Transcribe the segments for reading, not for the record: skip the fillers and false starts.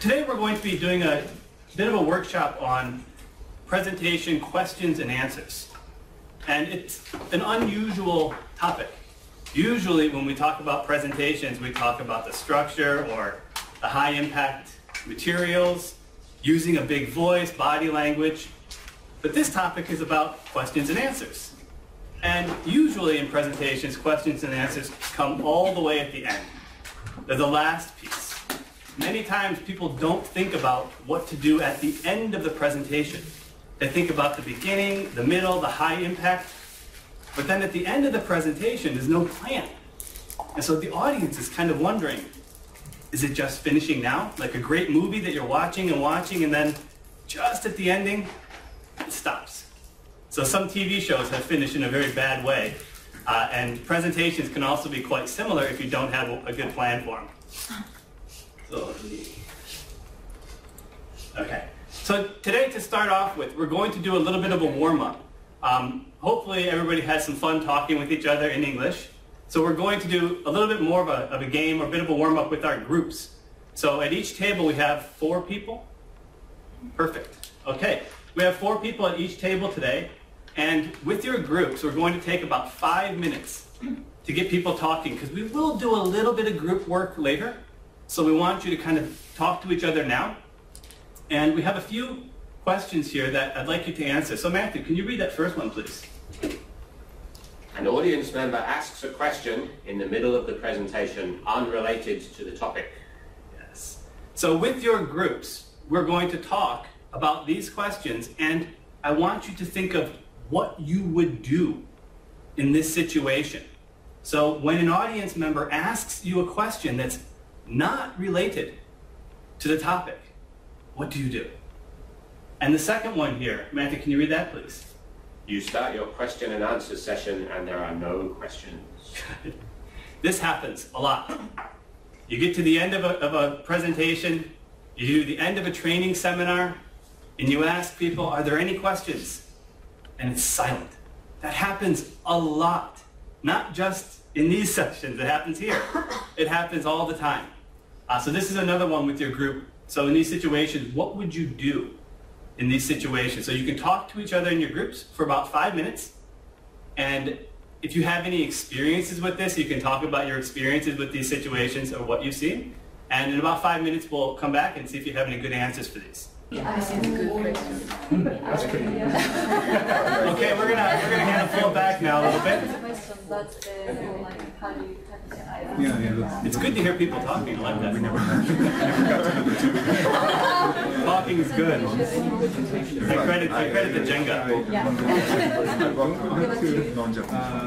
today we're going to be doing a bit of a workshop on presentation questions and answers. And it's an unusual topic. Usually when we talk about presentations, we talk about the structure or the high impact materials, using a big voice, body language. But this topic is about questions and answers. And usually in presentations, questions and answers come all the way at the end. They're the last piece. Many times people don't think about what to do at the end of the presentation. They think about the beginning, the middle, the high impact. But then at the end of the presentation, there's no plan. And so the audience is kind of wondering, is it just finishing now? Like a great movie that you're watching, and then just at the ending, it stops. So some TV shows have finished in a very bad way. And presentations can also be quite similar if you don't have a good plan for them. So today, to start off with, we're going to do a little bit of a warm-up. Hopefully everybody has some fun talking with each other in English. So we're going to do a little bit more of a game or a bit of a warm-up with our groups. So at each table we have 4 people. Perfect. Okay. We have 4 people at each table today. And with your groups, we're going to take about 5 minutes to get people talking, because we will do a little bit of group work later. So we want you to kind of talk to each other now. And we have a few questions here that I'd like you to answer. So Matthew, can you read that first one, please? An audience member asks a question in the middle of the presentation unrelated to the topic. Yes. So with your groups, we're going to talk about these questions, and I want you to think of what you would do in this situation. So when an audience member asks you a question that's not related to the topic, what do you do? And the second one here, Matthew, can you read that, please? You start your question and answer session and there are no questions. This happens a lot. You get to the end of a presentation, you do the end of a training seminar, and you ask people, are there any questions? And it's silent. That happens a lot. Not just in these sessions, it happens here. It happens all the time. So this is another one with your group. So in these situations, what would you do in these situations? So you can talk to each other in your groups for about 5 minutes. And if you have any experiences with this, you can talk about your experiences with these situations or what you've seen. And in about 5 minutes, we'll come back and see if you have any good answers for these. That's a good question. That's pretty good. Okay, we're gonna kind of pull back now a little bit. It's good to hear people talking. I like that. We never talking is good. I credit the Jenga.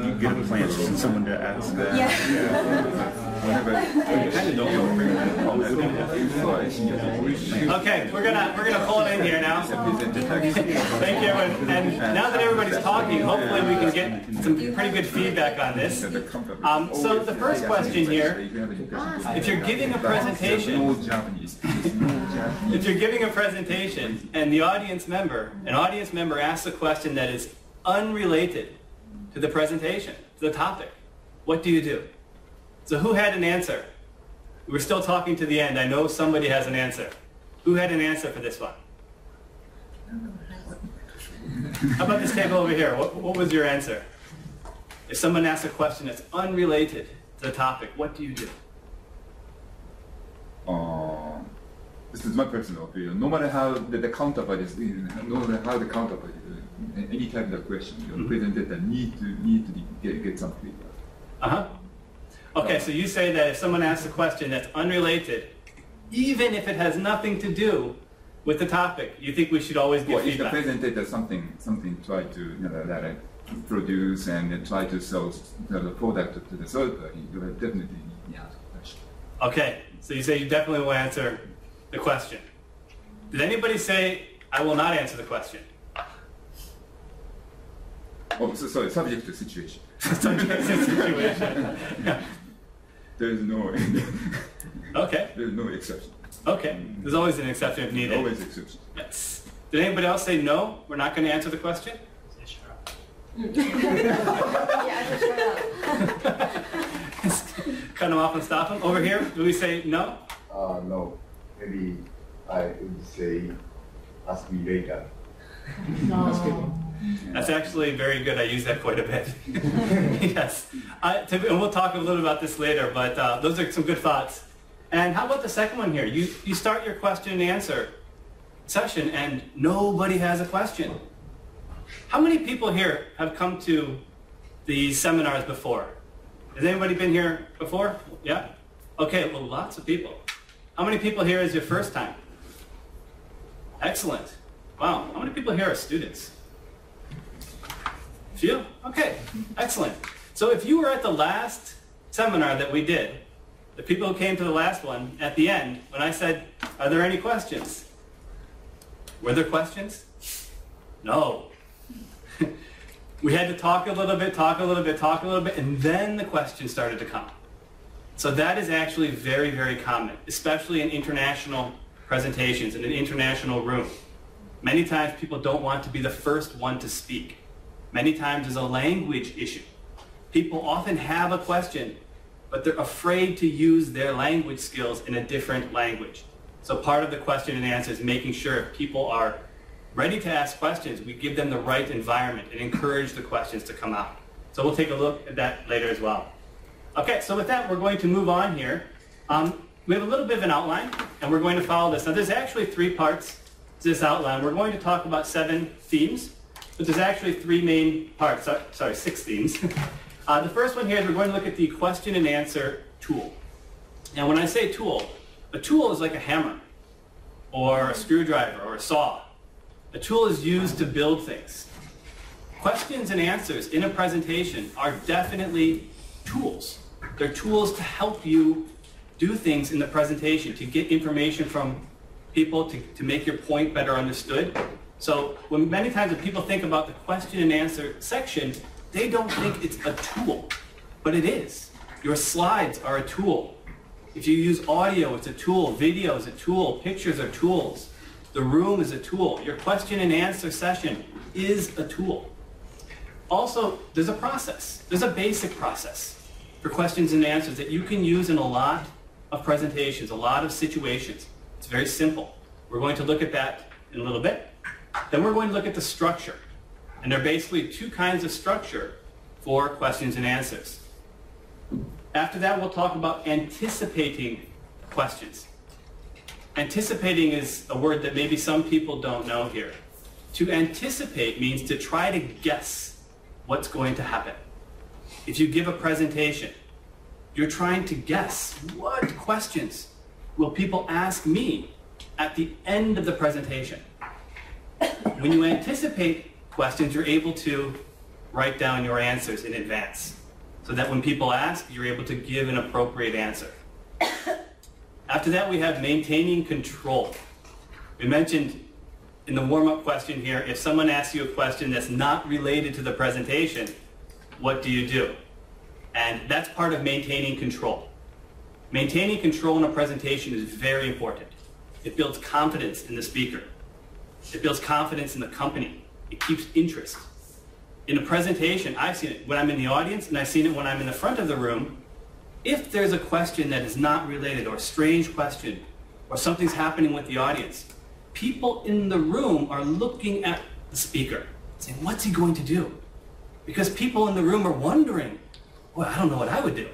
You get a plan from someone to ask that. Okay, we're gonna pull it in here now. Thank you, and now that everybody's talking, hopefully we can get some pretty good feedback on this. So the first question here, if you're giving a presentation, and an audience member asks a question that is unrelated to the presentation, to the topic, what do you do? So who had an answer? We're still talking to the end. I know somebody has an answer. Who had an answer for this one? How about this table over here? What was your answer? If someone asks a question that's unrelated to the topic, what do you do? This is my personal opinion. No matter how the counterpart is, any type of question, your presenter need to get some feedback. Okay, so you say that if someone asks a question that's unrelated, even if it has nothing to do with the topic, you think we should always give feedback? If the presenter does something try to produce and try to sell the product to the third party, you will definitely need to ask a question. Okay, so you say you definitely will answer the question. Did anybody say, I will not answer the question? Oh, sorry, subject to situation. Subject to situation. Yeah. There is no Okay. There is no exception. Okay. There's always an exception if needed. Always exception. Yes. Did anybody else say no? We're not going to answer the question? Cut them off and stop them. Over here, do we say no? No. Maybe I would say, ask me later. That's actually very good. I use that quite a bit. Yes. And we'll talk a little about this later, but those are some good thoughts. And how about the second one here? You start your question and answer session and nobody has a question. How many people here have come to these seminars before? Has anybody been here before? Yeah? Okay, well, lots of people. How many people here is your first time? Excellent. Wow, how many people here are students? Few? Okay, excellent. So if you were at the last seminar that we did, the people who came to the last one, at the end, when I said, are there any questions? Were there questions? No. We had to talk a little bit, and then the questions started to come. So that is actually very, very common, especially in international presentations, in an international room. Many times people don't want to be the first one to speak. Many times there's a language issue. People often have a question, but they're afraid to use their language skills in a different language. So part of the question and answer is making sure if people are ready to ask questions, we give them the right environment and encourage the questions to come out. So we'll take a look at that later as well. Okay, so with that, we're going to move on here. We have a little bit of an outline, and we're going to follow this. Now, there's actually 3 parts to this outline. We're going to talk about 7 themes, but there's actually 3 main parts. Sorry, 6 themes. The first one here is we're going to look at the question and answer tool. Now, when I say tool, a tool is like a hammer, or a screwdriver, or a saw. A tool is used to build things. Questions and answers in a presentation are definitely tools. They're tools to help you do things in the presentation, to get information from people, to make your point better understood. So many times when people think about the question and answer section, they don't think it's a tool, but it is. Your slides are a tool. If you use audio, it's a tool. Video is a tool. Pictures are tools. The room is a tool. Your question and answer session is a tool. Also, there's a process. There's a basic process for questions and answers that you can use in a lot of presentations, a lot of situations. It's very simple. We're going to look at that in a little bit. Then we're going to look at the structure. And there are basically 2 kinds of structure for questions and answers. After that, we'll talk about anticipating questions. Anticipating is a word that maybe some people don't know here. To anticipate means to try to guess what's going to happen. If you give a presentation, you're trying to guess what questions will people ask me at the end of the presentation. When you anticipate questions, you're able to write down your answers in advance so that when people ask, you're able to give an appropriate answer. After that, we have maintaining control. We mentioned in the warm-up question here, if someone asks you a question that's not related to the presentation, what do you do? And that's part of maintaining control. Maintaining control in a presentation is very important. It builds confidence in the speaker. It builds confidence in the company. It keeps interest. In a presentation, I've seen it when I'm in the audience, and I've seen it when I'm in the front of the room. If there's a question that is not related, or a strange question, or something's happening with the audience, people in the room are looking at the speaker, saying, what's he going to do? Because people in the room are wondering, well, I don't know what I would do.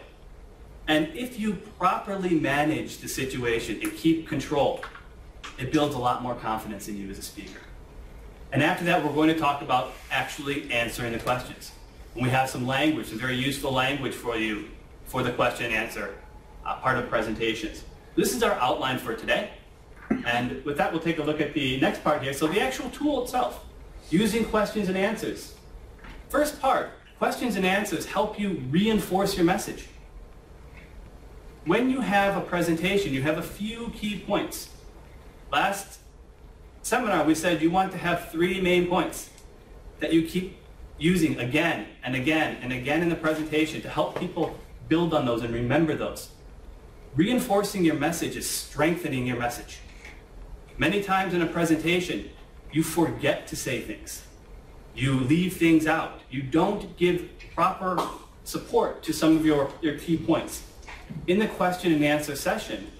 And if you properly manage the situation and keep control, it builds a lot more confidence in you as a speaker. And after that, we're going to talk about actually answering the questions. And we have some language, some very useful language for you for the question and answer part of presentations. This is our outline for today. And with that, we'll take a look at the next part here. So the actual tool itself, using questions and answers. First part, questions and answers help you reinforce your message. When you have a presentation, you have a few key points. Last seminar, we said you want to have 3 main points that you keep using again and again and again in the presentation to help people build on those and remember those. Reinforcing your message is strengthening your message. Many times in a presentation, you forget to say things. You leave things out. You don't give proper support to some of your key points. In the question and answer session,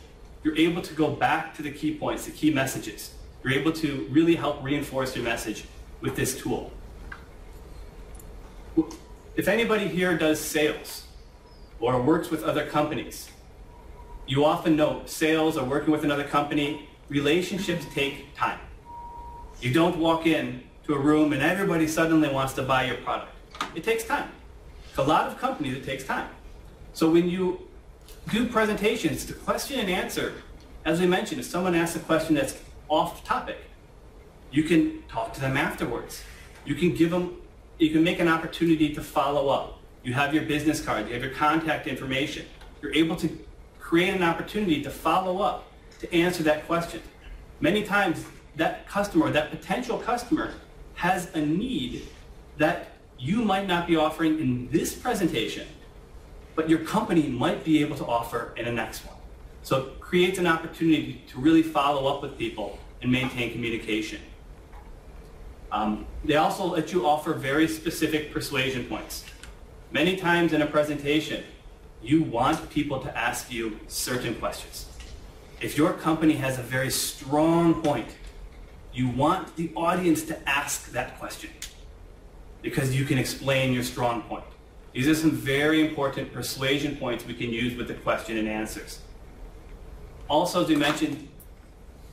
you're able to go back to the key points, the key messages. You're able to really help reinforce your message with this tool. If anybody here does sales or works with other companies, you often know sales or working with another company, relationships take time. You don't walk in to a room and everybody suddenly wants to buy your product. It takes time. For a lot of companies, it takes time. So when you do presentations, the question and answer, as we mentioned, if someone asks a question that's off topic, you can talk to them afterwards. You can make an opportunity to follow up. You have your business card, you have your contact information. You're able to create an opportunity to follow up, to answer that question. Many times, that customer, that potential customer, has a need that you might not be offering in this presentation, but your company might be able to offer in the next one. So it creates an opportunity to really follow up with people and maintain communication. They also let you offer very specific persuasion points. Many times in a presentation, you want people to ask you certain questions. If your company has a very strong point, you want the audience to ask that question because you can explain your strong point. These are some very important persuasion points we can use with the question and answers. Also, as we mentioned,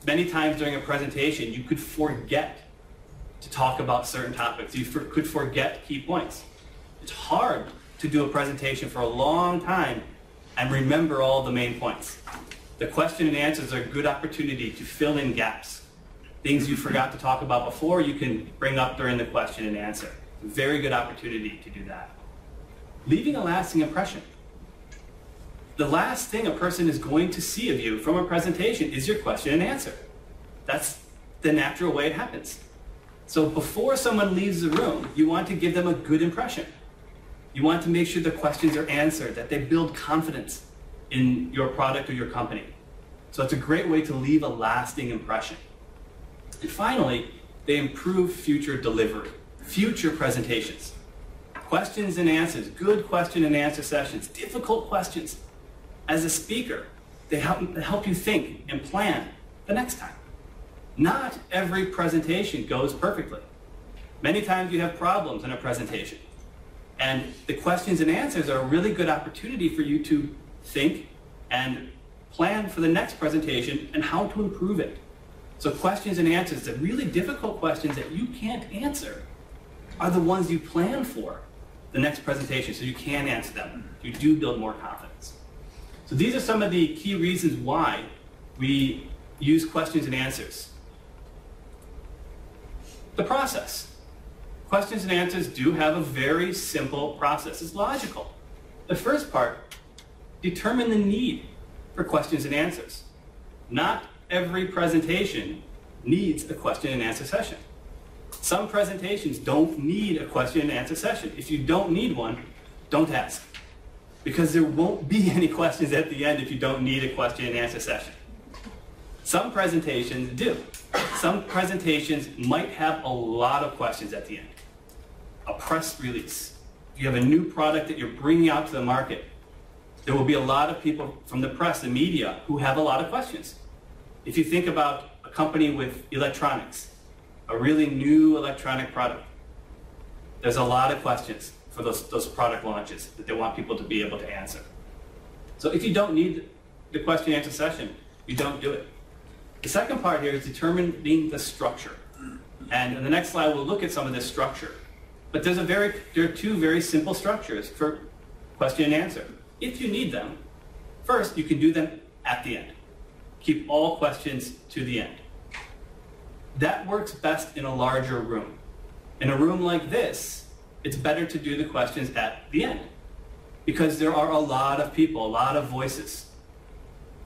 many times during a presentation, you could forget to talk about certain topics. You could forget key points. It's hard to do a presentation for a long time and remember all the main points. The question and answers are a good opportunity to fill in gaps. Things you forgot to talk about before, you can bring up during the question and answer. Very good opportunity to do that. Leaving a lasting impression. The last thing a person is going to see of you from a presentation is your question and answer. That's the natural way it happens. So before someone leaves the room, you want to give them a good impression. You want to make sure the questions are answered, that they build confidence in your product or your company. So it's a great way to leave a lasting impression. And finally, they improve future delivery, future presentations. Questions and answers, good question and answer sessions, difficult questions. As a speaker, they help you think and plan the next time. Not every presentation goes perfectly. Many times you have problems in a presentation. And the questions and answers are a really good opportunity for you to think and plan for the next presentation and how to improve it. So questions and answers, the really difficult questions that you can't answer, are the ones you plan for the next presentation so you can answer them. You do build more confidence. So these are some of the key reasons why we use questions and answers. The process. Questions and answers do have a very simple process. It's logical. The first part, determine the need for questions and answers. Not every presentation needs a question and answer session. Some presentations don't need a question and answer session. If you don't need one, don't ask. Because there won't be any questions at the end if you don't need a question and answer session. Some presentations do. Some presentations might have a lot of questions at the end. A press release. If you have a new product that you're bringing out to the market, there will be a lot of people from the press, the media, who have a lot of questions. If you think about a company with electronics, a really new electronic product, there's a lot of questions for those product launches that they want people to be able to answer. So if you don't need the question and answer session, you don't do it. The second part here is determining the structure. And in the next slide, we'll look at some of this structure. But there are two very simple structures for question and answer. If you need them, first, you can do them at the end. Keep all questions to the end. That works best in a larger room. In a room like this, it's better to do the questions at the end because there are a lot of people, a lot of voices.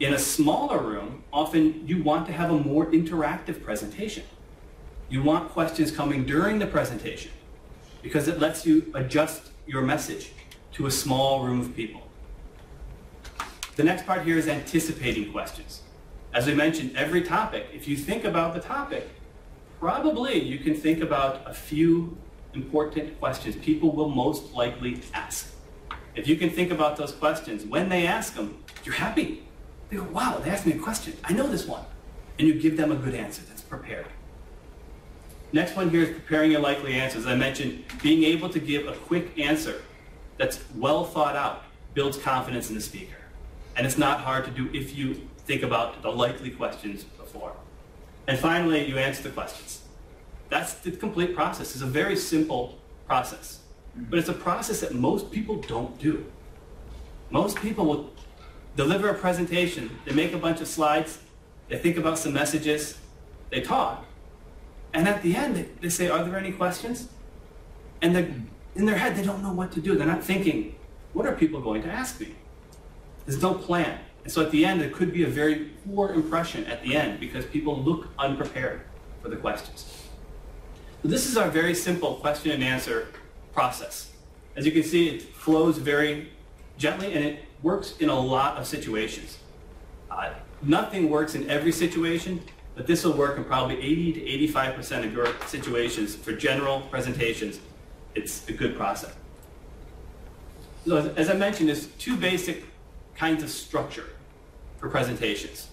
In a smaller room, often you want to have a more interactive presentation. You want questions coming during the presentation because it lets you adjust your message to a small room of people. The next part here is anticipating questions. As we mentioned, every topic, if you think about the topic, probably you can think about a few important questions people will most likely ask. If you can think about those questions, when they ask them, you're happy They go, wow, they asked me a question. I know this one. And you give them a good answer that's prepared. Next one here is preparing your likely answers. As I mentioned, being able to give a quick answer that's well thought out builds confidence in the speaker. And it's not hard to do if you think about the likely questions before. And finally, you answer the questions. That's the complete process. It's a very simple process. But it's a process that most people don't do. Most people will deliver a presentation, they make a bunch of slides, they think about some messages, they talk, and at the end they say, are there any questions? And in their head they don't know what to do. They're not thinking, what are people going to ask me? There's no plan. And so at the end it could be a very poor impression at the end because people look unprepared for the questions. So this is our very simple question and answer process. As you can see, it flows very gently and it works in a lot of situations. Nothing works in every situation, but this will work in probably 80 to 85% of your situations. For general presentations, it's a good process. So as I mentioned, there's two basic kinds of structure for presentations.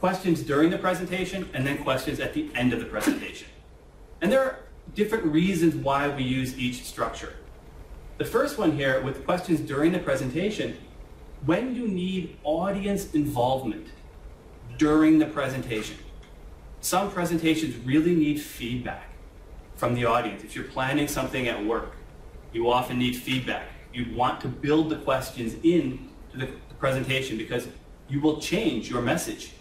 Questions during the presentation and then questions at the end of the presentation. And there are different reasons why we use each structure. The first one here with questions during the presentation, when you need audience involvement during the presentation. Some presentations really need feedback from the audience. If you're planning something at work, you often need feedback. You want to build the questions into the presentation because you will change your message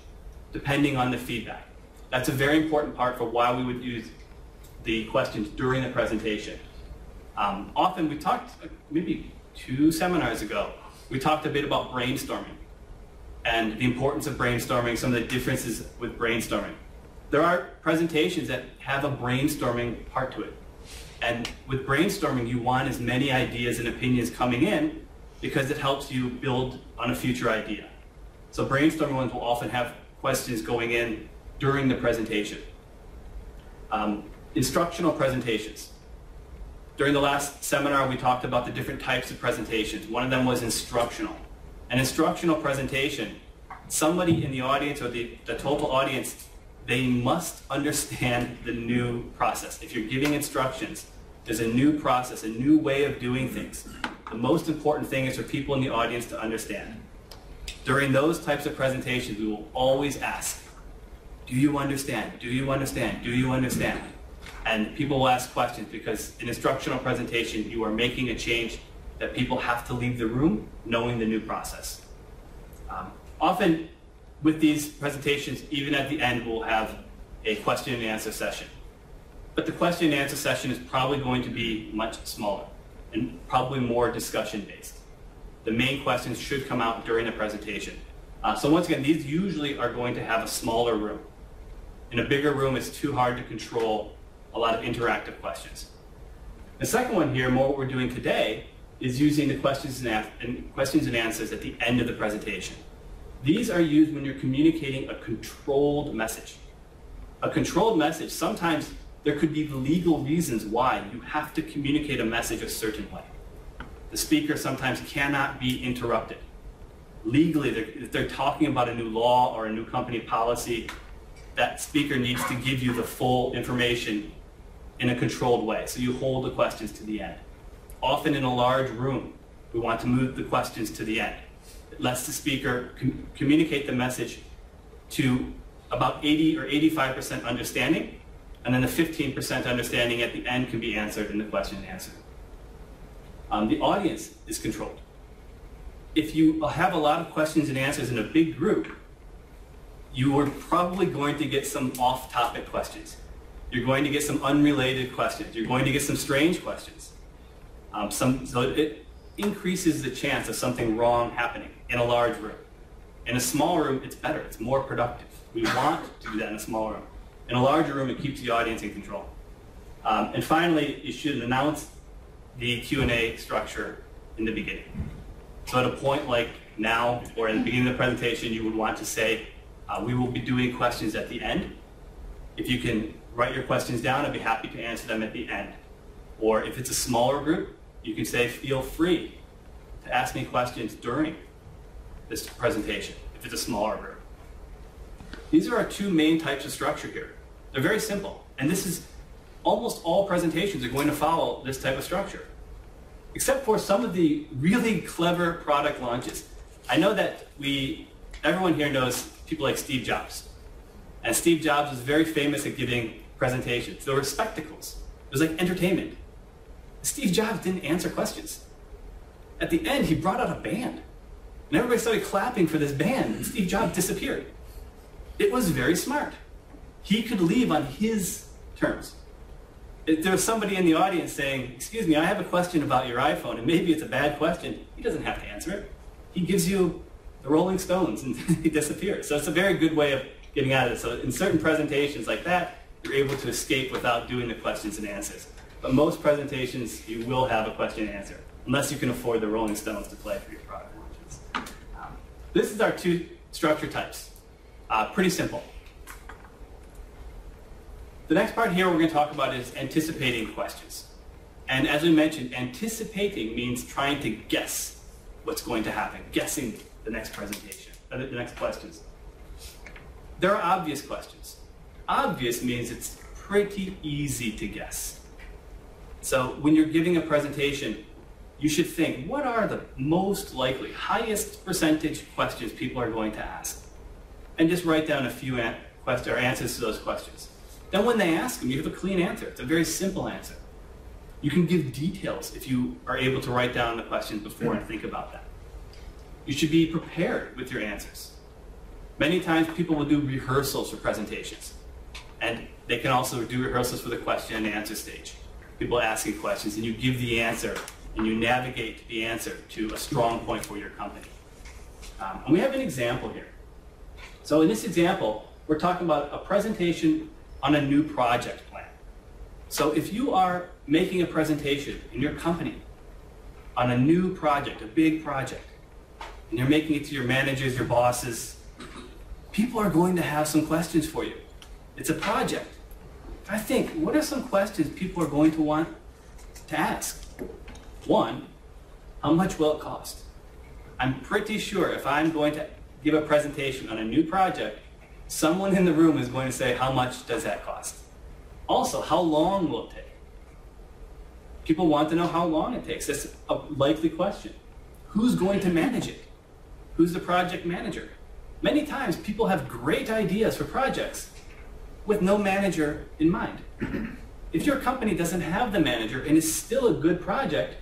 depending on the feedback. That's a very important part for why we would use the questions during the presentation. Often we talked, maybe 2 seminars ago, we talked a bit about brainstorming and the importance of brainstorming, some of the differences with brainstorming. There are presentations that have a brainstorming part to it. And with brainstorming, you want as many ideas and opinions coming in because it helps you build on a future idea. So brainstorming ones will often have questions going in during the presentation. Instructional presentations. During the last seminar, we talked about the different types of presentations. One of them was instructional. An instructional presentation, somebody in the audience or the total audience, they must understand the new process. If you're giving instructions, there's a new process, a new way of doing things. The most important thing is for people in the audience to understand. During those types of presentations, we will always ask, do you understand? Do you understand? Do you understand? And people will ask questions because in instructional presentation, you are making a change that people have to leave the room knowing the new process. Often with these presentations, even at the end, we'll have a question and answer session. But the question and answer session is probably going to be much smaller and probably more discussion based. The main questions should come out during the presentation. So once again, these usually are going to have a smaller room. In a bigger room, it's too hard to control a lot of interactive questions. The second one here, more what we're doing today, is using the questions and answers at the end of the presentation. These are used when you're communicating a controlled message. A controlled message, sometimes there could be legal reasons why you have to communicate a message a certain way. The speaker sometimes cannot be interrupted. Legally, if they're talking about a new law or a new company policy, that speaker needs to give you the full information in a controlled way. So you hold the questions to the end. Often in a large room, we want to move the questions to the end. It lets the speaker communicate the message to about 80 or 85% understanding, and then the 15% understanding at the end can be answered in the question and answer. The audience is controlled. If you have a lot of questions and answers in a big group, you are probably going to get some off-topic questions. You're going to get some unrelated questions. You're going to get some strange questions. So it increases the chance of something wrong happening in a large room. In a small room, it's better. It's more productive. We want to do that in a small room. In a larger room, it keeps the audience in control. And finally, you should announce the Q&A structure in the beginning. So at a point like now, or in the beginning of the presentation, you would want to say, we will be doing questions at the end. If you can write your questions down, I'd be happy to answer them at the end. Or if it's a smaller group, you can say, feel free to ask me questions during this presentation. if it's a smaller room. These are our two main types of structure here. They're very simple, and this is almost all presentations are going to follow this type of structure, except for some of the really clever product launches. I know that everyone here knows people like Steve Jobs, and Steve Jobs was very famous at giving presentations. There were spectacles. It was like entertainment. Steve Jobs didn't answer questions. At the end, he brought out a band, and everybody started clapping for this band, and Steve Jobs disappeared. It was very smart. He could leave on his terms. If there was somebody in the audience saying, excuse me, I have a question about your iPhone, and maybe it's a bad question, he doesn't have to answer it. He gives you the Rolling Stones, and he disappears. So it's a very good way of getting out of it. So in certain presentations like that, you're able to escape without doing the questions and answers. But most presentations, you will have a question and answer, unless you can afford the Rolling Stones to play for your product launches. This is our two structure types. Pretty simple. The next part here we're going to talk about is anticipating questions. And as we mentioned, anticipating means trying to guess what's going to happen, guessing the next presentation, the next questions. There are obvious questions. Obvious means it's pretty easy to guess. So when you're giving a presentation, you should think, what are the most likely, highest percentage questions people are going to ask? And just write down a few answers to those questions. Then when they ask them, you have a clean answer. It's a very simple answer. You can give details if you are able to write down the questions before and think about that. You should be prepared with your answers. Many times people will do rehearsals for presentations. And they can also do rehearsals for the question and answer stage. People asking questions, and you give the answer, and you navigate the answer to a strong point for your company. And we have an example here. So in this example, we're talking about a presentation on a new project plan. So if you are making a presentation in your company on a new project, a big project, and you're making it to your managers, your bosses, people are going to have some questions for you. It's a project. I think, what are some questions people are going to want to ask? One, how much will it cost? I'm pretty sure if I'm going to give a presentation on a new project, someone in the room is going to say, how much does that cost? Also, how long will it take? People want to know how long it takes. That's a likely question. Who's going to manage it? Who's the project manager? Many times people have great ideas for projects with no manager in mind. If your company doesn't have the manager and is still a good project,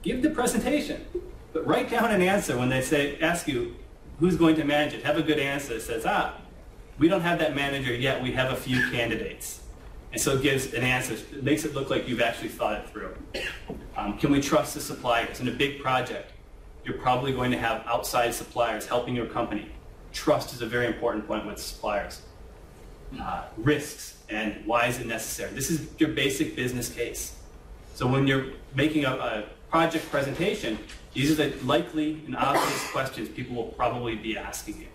give the presentation. But write down an answer when they ask you who's going to manage it. Have a good answer that says, we don't have that manager yet, we have a few candidates. And so it gives an answer. It makes it look like you've actually thought it through. Can we trust the suppliers? In a big project, you're probably going to have outside suppliers helping your company. Trust is a very important point with suppliers. Risks and why is it necessary? This is your basic business case. So when you're making a project presentation, these are the likely and obvious questions people will probably be asking you.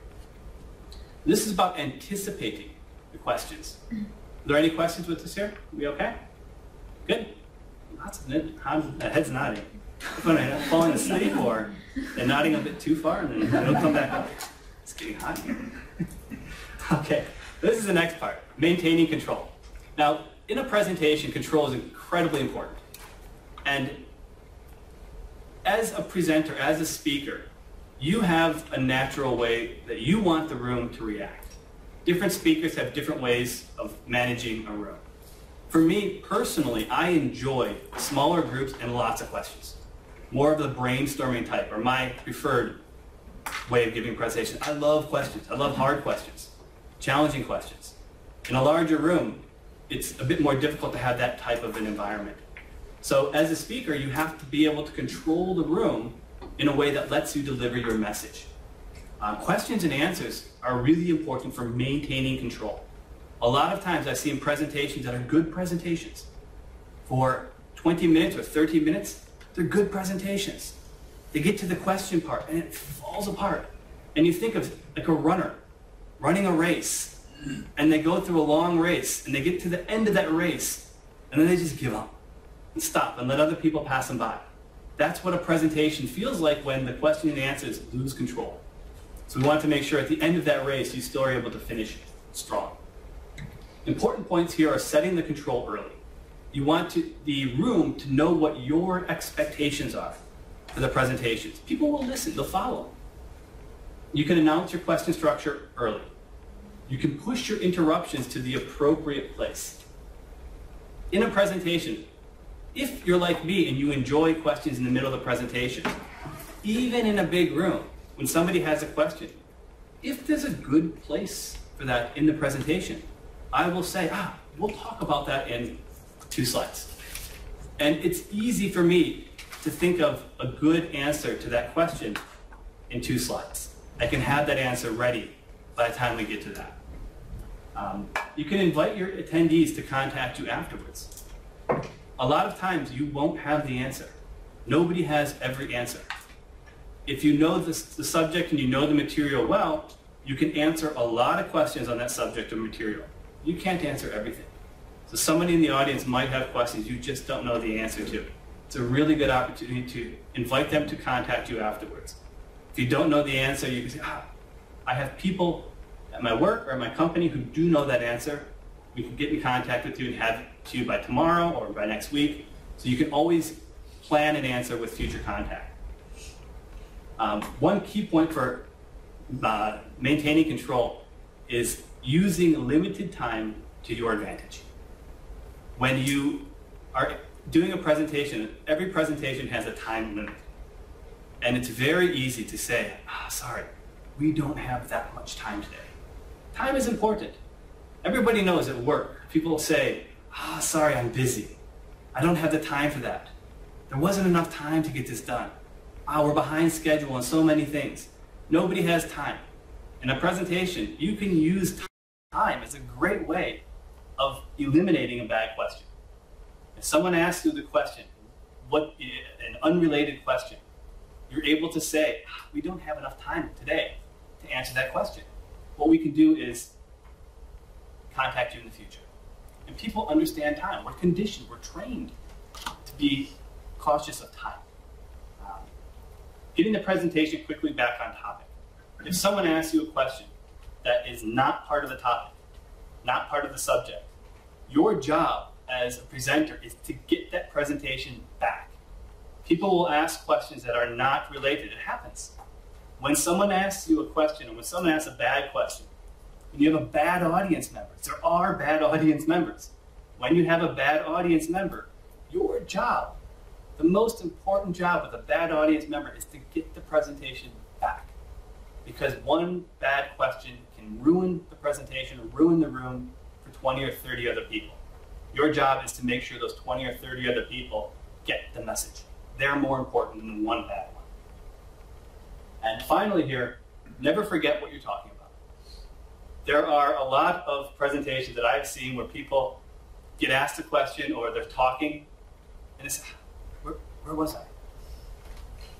This is about anticipating the questions. Are there any questions with this here? Are we okay? Good? Lots of heads nodding. Falling asleep or they're nodding a bit too far and then they'll come back up. It's getting hot here. Okay, this is the next part, maintaining control. Now, in a presentation, control is incredibly important. And as a presenter, as a speaker, you have a natural way that you want the room to react. Different speakers have different ways of managing a room. For me, personally, I enjoy smaller groups and lots of questions. More of the brainstorming type, or my preferred way of giving presentations. I love questions. I love hard questions, challenging questions. In a larger room, it's a bit more difficult to have that type of an environment. So as a speaker, you have to be able to control the room in a way that lets you deliver your message. Questions and answers are really important for maintaining control. A lot of times I see in presentations that are good presentations. For 20 minutes or 30 minutes, they're good presentations. They get to the question part and it falls apart. And you think of like a runner running a race, and they go through a long race and they get to the end of that race and then they just give up and stop and let other people pass them by. That's what a presentation feels like when the question and answers lose control. So we want to make sure at the end of that race, you still are able to finish strong. Important points here are setting the control early. You want the room to know what your expectations are for the presentations. People will listen, they'll follow. You can announce your question structure early. You can push your interruptions to the appropriate place. In a presentation, if you're like me and you enjoy questions in the middle of the presentation, even in a big room, when somebody has a question, if there's a good place for that in the presentation, I will say, we'll talk about that in 2 slides. And it's easy for me to think of a good answer to that question in 2 slides. I can have that answer ready by the time we get to that. You can invite your attendees to contact you afterwards. A lot of times you won't have the answer. Nobody has every answer. If you know the subject and you know the material well, you can answer a lot of questions on that subject or material. You can't answer everything. So somebody in the audience might have questions you just don't know the answer to. It's a really good opportunity to invite them to contact you afterwards. If you don't know the answer, you can say, I have people at my work or at my company who do know that answer. We can get in contact with you and have it to you by tomorrow or by next week. So you can always plan an answer with future contact. One key point for maintaining control is using limited time to your advantage. When you are doing a presentation, every presentation has a time limit. And it's very easy to say, sorry, we don't have that much time today. Time is important. Everybody knows at work, people say, sorry, I'm busy. I don't have the time for that. There wasn't enough time to get this done. We're behind schedule on so many things. Nobody has time. In a presentation, you can use time as a great way of eliminating a bad question. If someone asks you the question, an unrelated question, you're able to say, we don't have enough time today to answer that question. What we can do is contact you in the future. And people understand time. We're conditioned, we're trained to be cautious of time. Getting the presentation quickly back on topic. If someone asks you a question that is not part of the topic, not part of the subject, your job as a presenter is to get that presentation back. People will ask questions that are not related. It happens. When someone asks you a question, or when someone asks a bad question, when you have a bad audience member, there are bad audience members. When you have a bad audience member, your job, the most important job with a bad audience member is to get the presentation back. Because one bad question can ruin the presentation, ruin the room for 20 or 30 other people. Your job is to make sure those 20 or 30 other people get the message. They're more important than one bad one. And finally here, never forget what you're talking about. There are a lot of presentations that I've seen where people get asked a question or they're talking, and it's, where was I?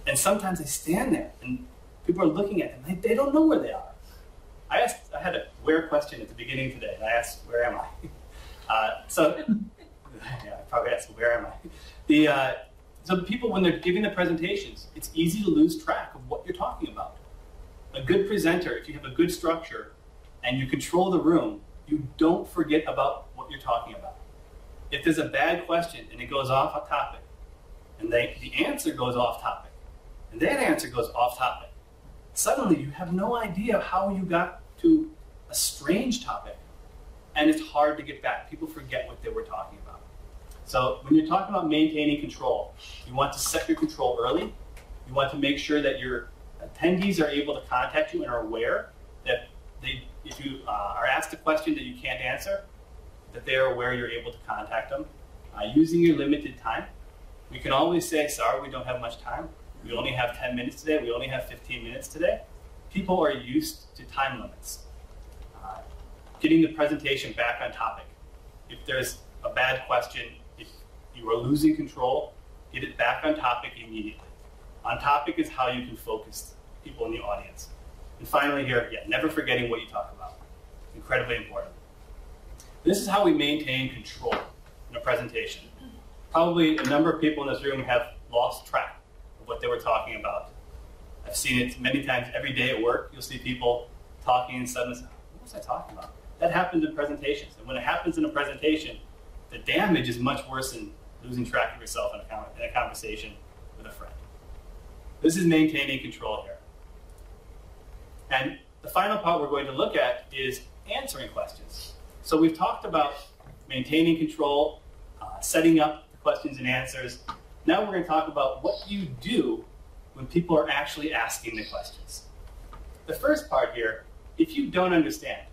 And sometimes they stand there, and people are looking at them. They don't know where they are. I had a where question at the beginning today, and I asked, where am I? I probably asked, where am I? So people, when they're giving the presentations, it's easy to lose track of what you're talking about. A good presenter, if you have a good structure and you control the room, you don't forget about what you're talking about. If there's a bad question and it goes off topic, and the answer goes off topic, and that answer goes off topic, suddenly you have no idea how you got to a strange topic, and it's hard to get back. People forget what they were talking about. So when you're talking about maintaining control, you want to set your control early. You want to make sure that your attendees are able to contact you and are aware that if you are asked a question that you can't answer, that they are aware you're able to contact them. Using your limited time, we can always say, sorry, we don't have much time. We only have 10 minutes today. We only have 15 minutes today. People are used to time limits. Getting the presentation back on topic. If there's a bad question, if you are losing control, get it back on topic immediately. On topic is how you can focus people in the audience. And finally here, never forgetting what you talk about. Incredibly important. This is how we maintain control in a presentation. Probably a number of people in this room have lost track of what they were talking about I've seen it many times every day at work. You'll see people talking and suddenly say, what was I talking about? That happens in presentations. And when it happens in a presentation, the damage is much worse than losing track of yourself in a conversation with a friend. This is maintaining control here. And the final part we're going to look at is answering questions. So we've talked about maintaining control, setting up the questions and answers. Now we're going to talk about what you do when people are actually asking the questions. The first part here, if you don't understand,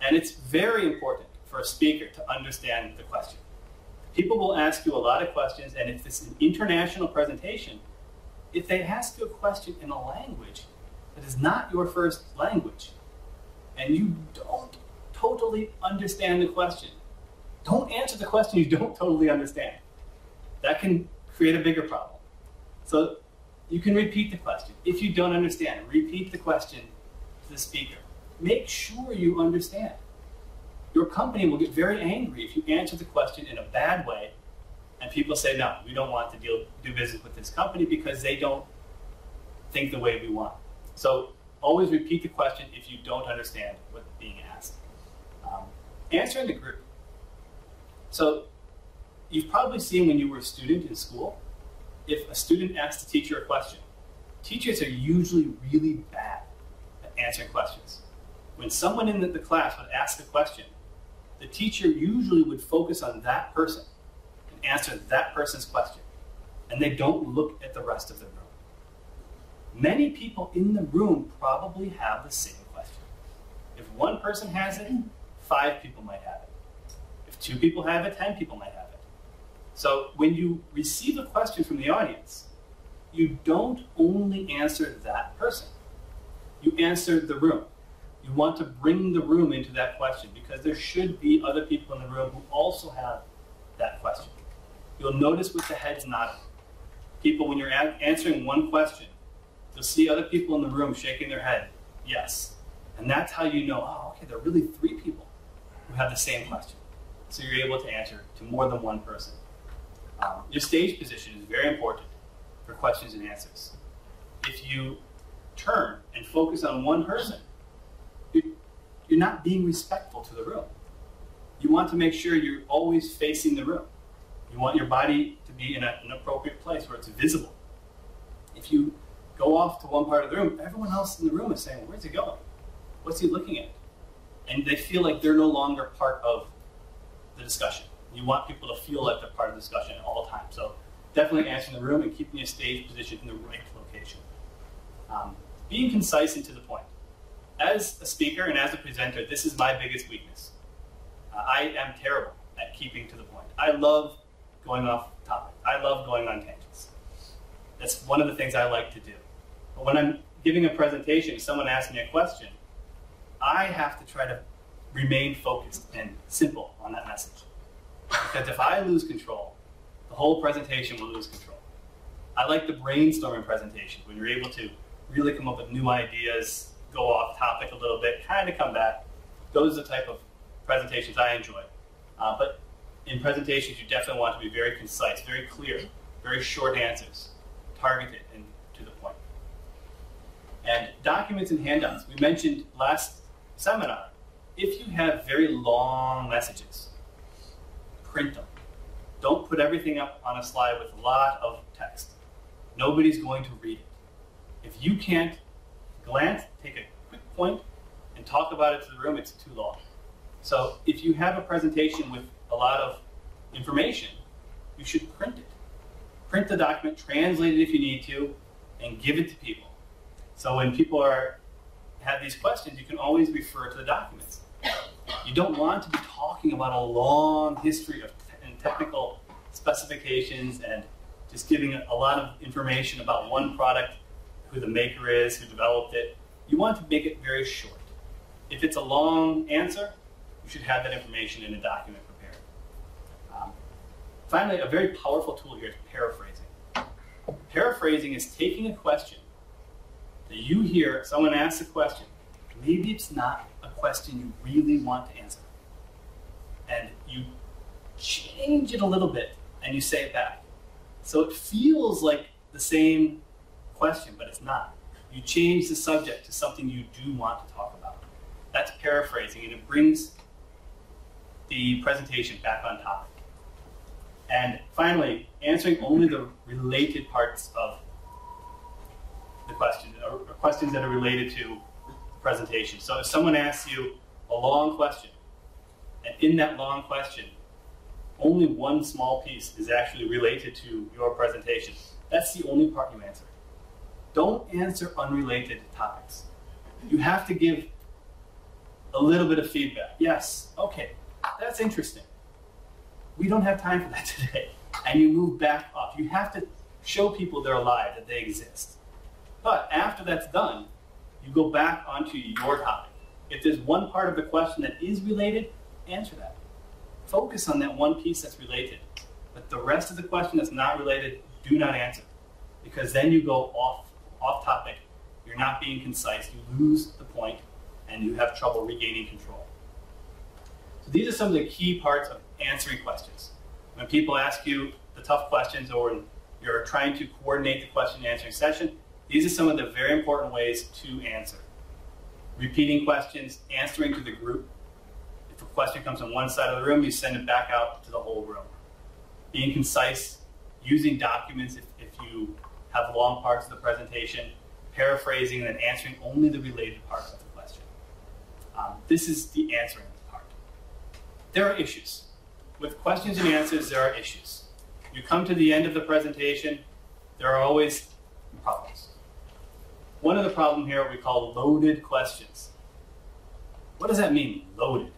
and it's very important for a speaker to understand the question. People will ask you a lot of questions, and if it's an international presentation, if they ask you a question in a language that is not your first language, and you don't totally understand the question, don't answer the question you don't totally understand. That can create a bigger problem. So you can repeat the question. If you don't understand, repeat the question to the speaker. Make sure you understand. Your company will get very angry if you answer the question in a bad way and people say, no, we don't want to do business with this company because they don't think the way we want. So always repeat the question if you don't understand what's being asked. Answer in the group. So you've probably seen when you were a student in school, if a student asks the teacher a question, teachers are usually really bad at answering questions. When someone in the class would ask a question, the teacher usually would focus on that person and answer that person's question, and they don't look at the rest of the room. Many people in the room probably have the same question. If one person has it, 5 people might have it. If 2 people have it, 10 people might have it. So when you receive a question from the audience, you don't only answer that person. You answer the room. You want to bring the room into that question because there should be other people in the room who also have that question. You'll notice with the heads nodding. People, when you're answering one question, you'll see other people in the room shaking their head, yes. And that's how you know, oh, okay, there are really 3 people who have the same question. So you're able to answer to more than one person. Your stage position is very important for questions and answers. If you turn and focus on one person, you're not being respectful to the room. You want to make sure you're always facing the room. You want your body to be in an appropriate place where it's visible. If you go off to one part of the room, everyone else in the room is saying, where's he going? What's he looking at? And they feel like they're no longer part of the discussion. You want people to feel like they're part of the discussion at all times. So definitely answering the room and keeping your stage position in the right location. Being concise and to the point. As a speaker and as a presenter, this is my biggest weakness. I am terrible at keeping to the point. I love going off topic. I love going on tangents. That's one of the things I like to do. But when I'm giving a presentation, someone asks me a question, I have to try to remain focused and simple on that message. Because if I lose control, the whole presentation will lose control. I like the brainstorming presentation when you're able to really come up with new ideas, go off topic a little bit, kind of come back. Those are the type of presentations I enjoy. But in presentations, you definitely want to be very concise, very clear, very short answers, targeted and to the point. And documents and handouts. We mentioned last seminar, if you have very long messages, print them. Don't put everything up on a slide with a lot of text. Nobody's going to read it. If you can't glance, take a quick point, and talk about it to the room, it's too long. So if you have a presentation with a lot of information, you should print it. Print the document, translate it if you need to, and give it to people. So when people have these questions, you can always refer to the documents. You don't want to be talking about a long history of technical specifications and just giving a lot of information about one product, who the maker is, who developed it. You want to make it very short. If it's a long answer, you should have that information in a document prepared. Finally, a very powerful tool here is paraphrasing. Paraphrasing is taking a question that you hear, someone asks a question. Maybe it's not a question you really want to answer. And you change it a little bit and you say it back. So it feels like the same question, but it's not. You change the subject to something you do want to talk about. That's paraphrasing, and it brings the presentation back on topic. And finally, answering only the related parts of the question, or questions that are related to the presentation. So if someone asks you a long question, and in that long question, only one small piece is actually related to your presentation, that's the only part you answer. Don't answer unrelated topics. You have to give a little bit of feedback. Yes, okay, that's interesting. We don't have time for that today. And you move back up. You have to show people they're alive, that they exist. But after that's done, you go back onto your topic. If there's one part of the question that is related, answer that. Focus on that one piece that's related. But the rest of the question that's not related, do not answer. Because then you go off topic. You're not being concise. You lose the point, and you have trouble regaining control. So these are some of the key parts of answering questions. When people ask you the tough questions, or when you're trying to coordinate the question and answering session, these are some of the very important ways to answer. Repeating questions, answering to the group. If a question comes on one side of the room, you send it back out to the whole room. Being concise, using documents if you have long parts of the presentation, paraphrasing, and then answering only the related part of the question. This is the answering part. There are issues. With questions and answers, there are issues. You come to the end of the presentation, there are always problems. One of the problems here we call loaded questions. What does that mean, loaded?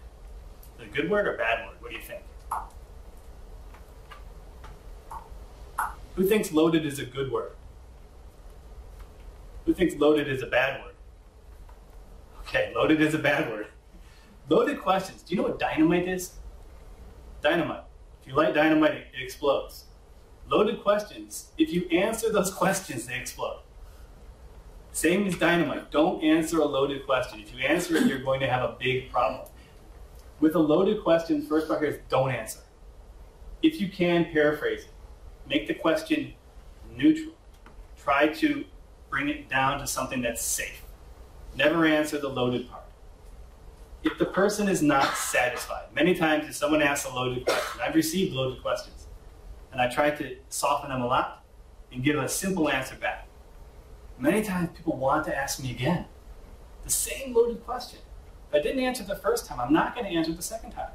Is it a good word or bad word? What do you think? Who thinks loaded is a good word? Who thinks loaded is a bad word? Okay, loaded is a bad word. Loaded questions. Do you know what dynamite is? Dynamite. If you light dynamite, it explodes. Loaded questions, if you answer those questions, they explode. Same as dynamite. Don't answer a loaded question. If you answer it, you're going to have a big problem. With a loaded question, first part here is don't answer. If you can, paraphrase it. Make the question neutral. Try to bring it down to something that's safe. Never answer the loaded part. If the person is not satisfied, many times if someone asks a loaded question, I've received loaded questions, and I try to soften them a lot and give a simple answer back. Many times people want to ask me again the same loaded question. If I didn't answer the first time, I'm not going to answer the second time.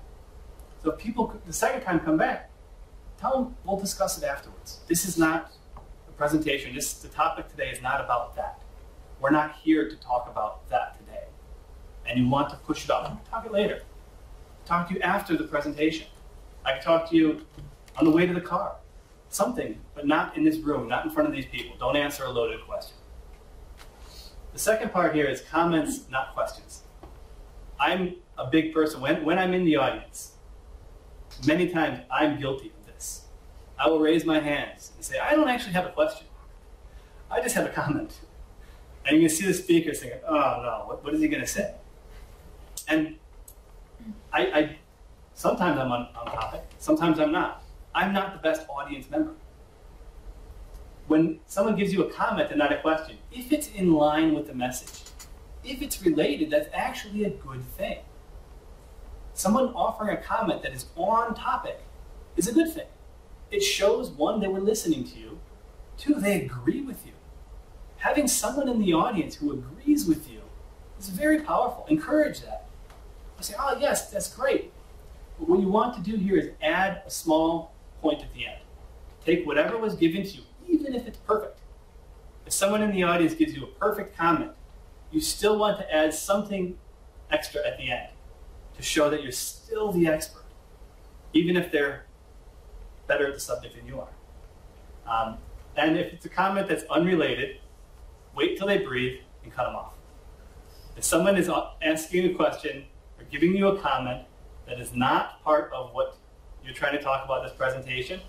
So if people the second time come back, tell them we'll discuss it afterwards. This is not a presentation. The topic today is not about that. We're not here to talk about that today. And you want to push it off. Talk it later. Talk to you after the presentation. I can talk to you on the way to the car. Something, but not in this room, not in front of these people. Don't answer a loaded question. The second part here is comments, not questions. I'm a big person. When I'm in the audience, many times I'm guilty of this. I will raise my hands and say, I don't actually have a question. I just have a comment. And you can see the speaker thinking, oh no, what is he going to say? And sometimes I'm on topic, sometimes I'm not. I'm not the best audience member. When someone gives you a comment and not a question, if it's in line with the message, if it's related, that's actually a good thing. Someone offering a comment that is on topic is a good thing. It shows, one, they were listening to you, two, they agree with you. Having someone in the audience who agrees with you is very powerful. Encourage that. You say, oh yes, that's great. But what you want to do here is add a small point at the end. Take whatever was given to you, even if it's perfect. If someone in the audience gives you a perfect comment, you still want to add something extra at the end to show that you're still the expert, even if they're better at the subject than you are. And if it's a comment that's unrelated, wait till they breathe and cut them off. If someone is asking a question or giving you a comment that is not part of what you're trying to talk about this presentation,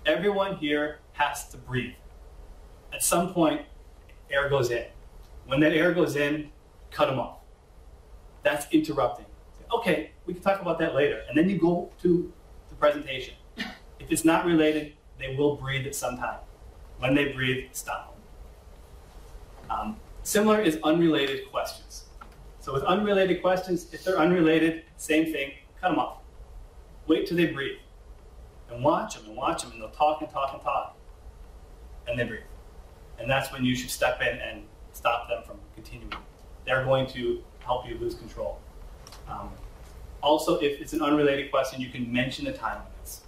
everyone here has to breathe. At some point, air goes in. When that air goes in, cut them off. That's interrupting. Okay, we can talk about that later. And then you go to the presentation. If it's not related, they will breathe at some time. When they breathe, stop. Similar is unrelated questions. So with unrelated questions, if they're unrelated, same thing, cut them off. Wait till they breathe. And watch them, and they'll talk and talk and talk. And they breathe. And that's when you should step in and stop them from continuing. They're going to help you lose control. Also, if it's an unrelated question, you can mention the time limits.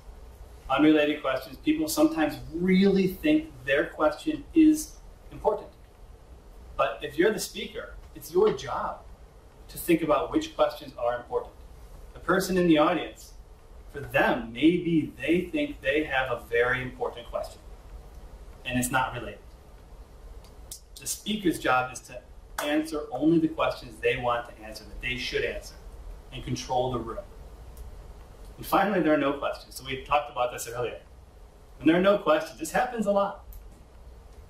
Unrelated questions, people sometimes really think their question is important. But if you're the speaker, it's your job to think about which questions are important. The person in the audience, for them, maybe they think they have a very important question, and it's not related. The speaker's job is to answer only the questions they want to answer, that they should answer, and control the room. And finally, there are no questions. So we talked about this earlier. When there are no questions, this happens a lot.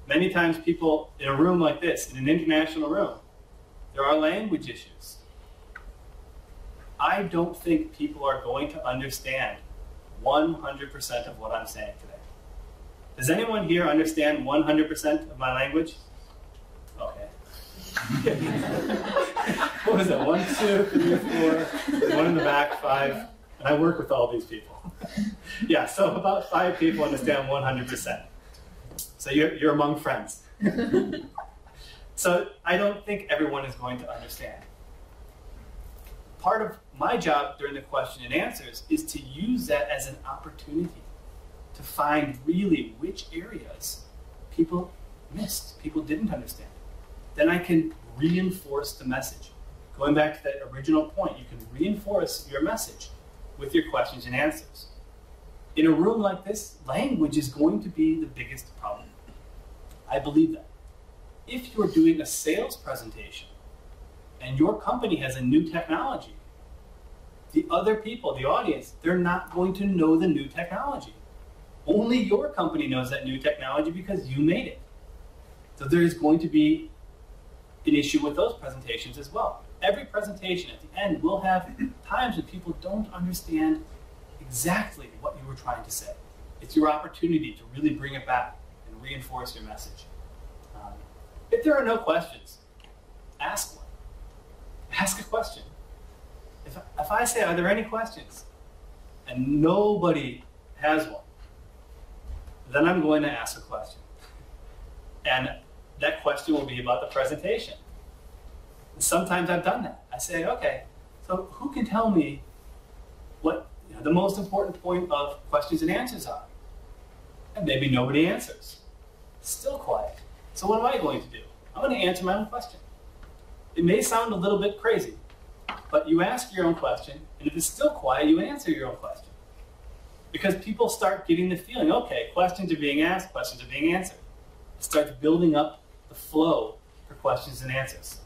Many times people in a room like this, in an international room, there are language issues. I don't think people are going to understand 100% of what I'm saying today. Does anyone here understand 100% of my language? Okay. What is it? 1, 2, 3, 4, one in the back, 5. And I work with all these people. Yeah, so about 5 people understand 100%. So you're among friends. So I don't think everyone is going to understand. Part of my job during the question and answers is to use that as an opportunity to find really which areas people missed, people didn't understand. Then I can reinforce the message. Going back to that original point, you can reinforce your message with your questions and answers. In a room like this, language is going to be the biggest problem. I believe that. If you're doing a sales presentation and your company has a new technology, the other people, the audience, they're not going to know the new technology. Only your company knows that new technology because you made it. So there is going to be an issue with those presentations as well. Every presentation at the end will have times when people don't understand exactly what you were trying to say. It's your opportunity to really bring it back and reinforce your message. If there are no questions, ask one. Ask a question. If I say, are there any questions? And nobody has one, then I'm going to ask a question. And that question will be about the presentation. And sometimes I've done that. I say, okay, so who can tell me what the most important point of questions and answers are? And maybe nobody answers. Still quiet. So what am I going to do? I'm going to answer my own question. It may sound a little bit crazy, but you ask your own question, and if it's still quiet, you answer your own question. Because people start getting the feeling, okay, questions are being asked, questions are being answered. It starts building up the flow for questions and answers.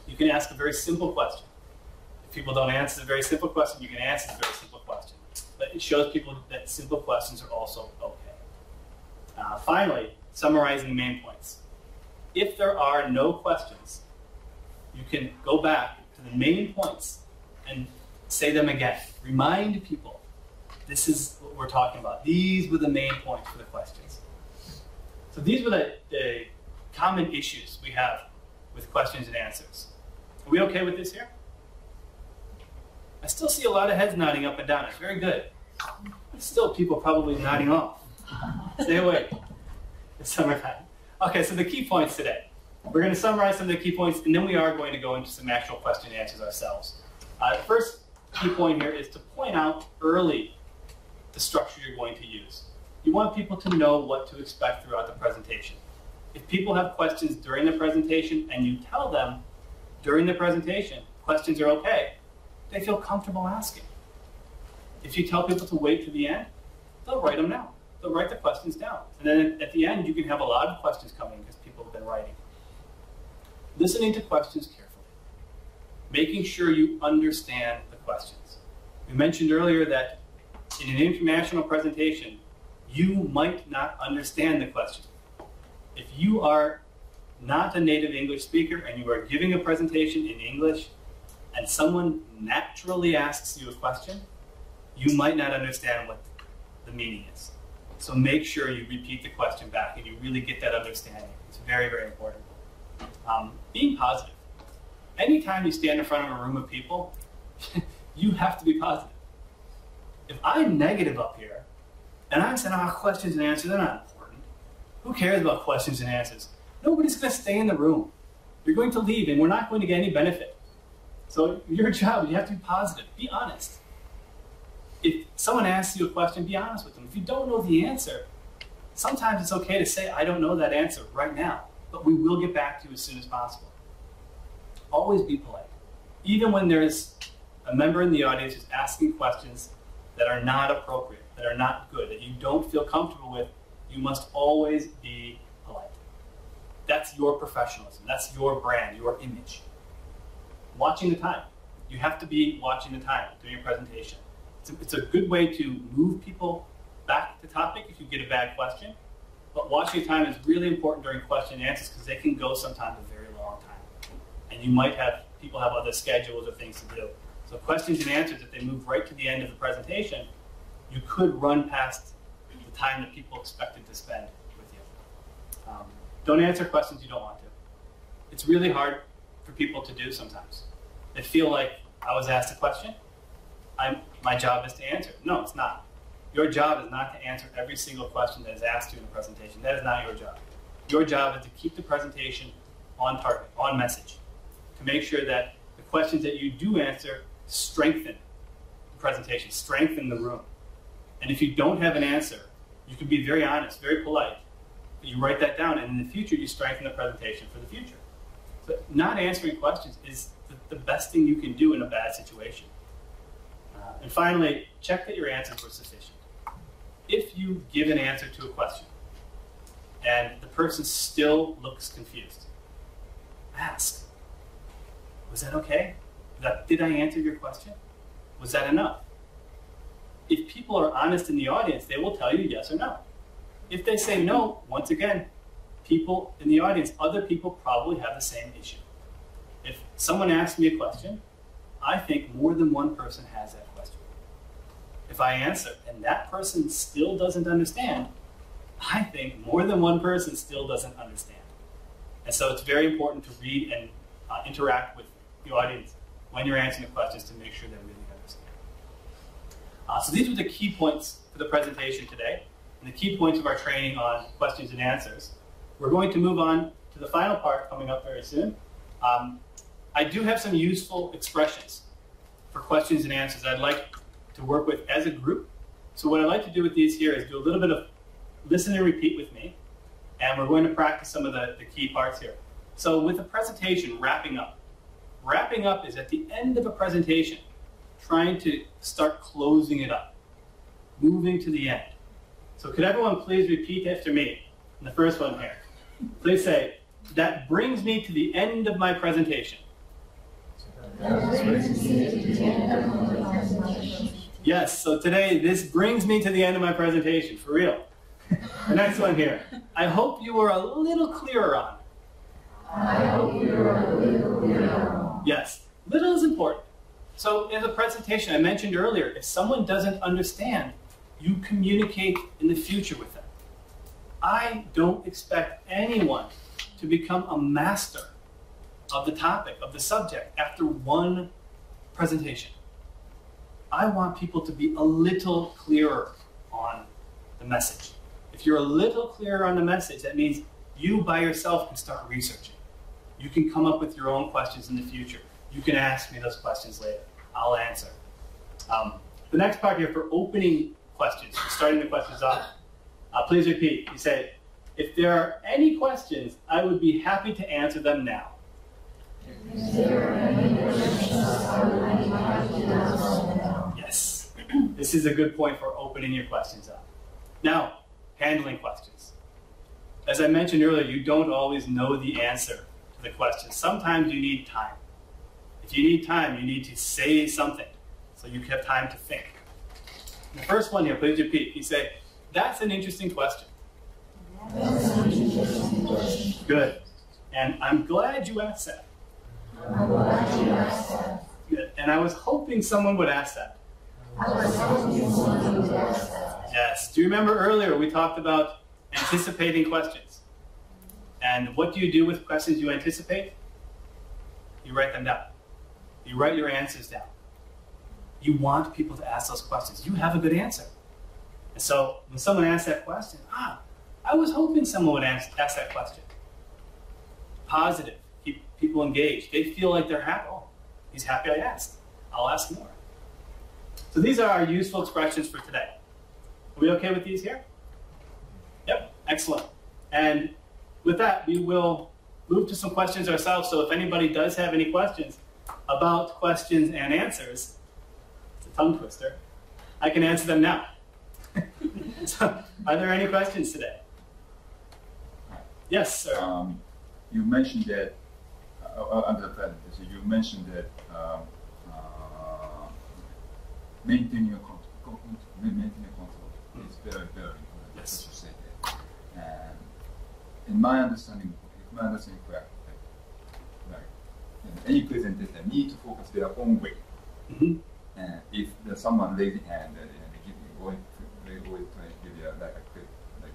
You can ask a very simple question. If people don't answer the very simple question, you can answer the very simple question. But it shows people that simple questions are also okay. Finally, summarizing the main points. If there are no questions, you can go back to the main points and say them again. Remind people, this is what we're talking about. These were the main points for the questions. So these were the common issues we have with questions and answers. Are we okay with this here? I still see a lot of heads nodding up and down. It's very good. But still people probably nodding off. Stay awake. It's summertime. Okay, so the key points today. We're going to summarize some of the key points, and then we are going to go into some actual question and answers ourselves. The first key point here is to point out early the structure you're going to use. You want people to know what to expect throughout the presentation. If people have questions during the presentation and you tell them during the presentation questions are okay, they feel comfortable asking. If you tell people to wait to the end, they'll write them down. They'll write the questions down. And then at the end, you can have a lot of questions coming because people have been writing. Listening to questions carefully. Making sure you understand the questions. We mentioned earlier that in an international presentation, you might not understand the question. If you are not a native English speaker and you are giving a presentation in English and someone naturally asks you a question, you might not understand what the meaning is. So make sure you repeat the question back and you really get that understanding. It's very, very important. Being positive. Anytime you stand in front of a room of people, you have to be positive. If I'm negative up here, and I'm saying, questions and answers, they're not important. Who cares about questions and answers? Nobody's going to stay in the room. You're going to leave, and we're not going to get any benefit. So your job, you have to be positive. Be honest. If someone asks you a question, be honest with them. If you don't know the answer, sometimes it's okay to say, I don't know that answer right now, but we will get back to you as soon as possible. Always be polite. Even when there's a member in the audience who's asking questions that are not appropriate, that are not good, that you don't feel comfortable with, you must always be polite. That's your professionalism. That's your brand, your image. Watching the time. You have to be watching the time during your presentation. It's a good way to move people back to topic if you get a bad question. But watching the time is really important during question and answers because they can go sometimes a very long time. And you might have people have other schedules or things to do. So questions and answers, if they move right to the end of the presentation, you could run past the time that people expected to spend with you. Don't answer questions you don't want to. It's really hard for people to do sometimes. They feel like I was asked a question, my job is to answer. No, it's not. Your job is not to answer every single question that is asked you in the presentation. That is not your job. Your job is to keep the presentation on target, on message, to make sure that the questions that you do answer strengthen the presentation, strengthen the room. And if you don't have an answer, you can be very honest, very polite, but you write that down, and in the future, you strengthen the presentation for the future. So not answering questions is the best thing you can do in a bad situation. And finally, check that your answers were sufficient. If you give an answer to a question and the person still looks confused, ask, was that okay? Did I answer your question? Was that enough? If people are honest in the audience, they will tell you yes or no. If they say no, once again, people in the audience, other people probably have the same issue. If someone asks me a question, I think more than one person has that question. If I answer and that person still doesn't understand, I think more than one person still doesn't understand. And so it's very important to read and interact with the audience when you're answering the questions to make sure they really understand. So these were the key points for the presentation today, and the key points of our training on questions and answers. We're going to move on to the final part coming up very soon. I do have some useful expressions for questions and answers I'd like to work with as a group. So what I'd like to do with these here is do a little bit of listen and repeat with me, and we're going to practice some of the key parts here. So with the presentation, wrapping up. Wrapping up is at the end of a presentation, trying to start closing it up, moving to the end. So could everyone please repeat after me? In the first one here. Please say, that brings me to the end of my presentation. Yes, so today, this brings me to the end of my presentation, for real. The next one here. I hope you were a little clearer on. I hope you were a little clearer. Yes, little is important. So in the presentation I mentioned earlier, if someone doesn't understand, you communicate in the future with them. I don't expect anyone to become a master of the topic, of the subject, after one presentation. I want people to be a little clearer on the message. If you're a little clearer on the message, that means you by yourself can start researching. You can come up with your own questions in the future. You can ask me those questions later. I'll answer. The next part here for opening questions, starting the questions off. Please repeat. You say, if there are any questions, I would be happy to answer them now. Yes. This is a good point for opening your questions up. Now, handling questions. As I mentioned earlier, you don't always know the answer to the question. Sometimes you need time. If you need time, you need to say something so you have time to think. The first one here, please repeat. You say, that's an interesting question. That's an interesting question. Good. And I'm glad you asked that. I'm glad you asked that. Good. And I was hoping someone would ask that. I was hoping someone would ask that. Yes. Do you remember earlier we talked about anticipating questions? And what do you do with questions you anticipate? You write them down. You write your answers down. You want people to ask those questions. You have a good answer. And so when someone asks that question, I was hoping someone would ask that question. Positive. Keep people engaged. They feel like they're happy. Oh, he's happy I asked. I'll ask more. So these are our useful expressions for today. Are we okay with these here? Yep, excellent. And with that, we will move to some questions ourselves. So if anybody does have any questions about questions and answers, it's a tongue twister, I can answer them now. So, are there any questions today? Yes, sir. You mentioned that under the presentation, you mentioned that maintaining control is very, very important. Yes. You said that. And in my understanding, if my understanding correct, any presenter need to focus their own way. Mm-hmm. And if there's someone raise a hand and they always try to give you a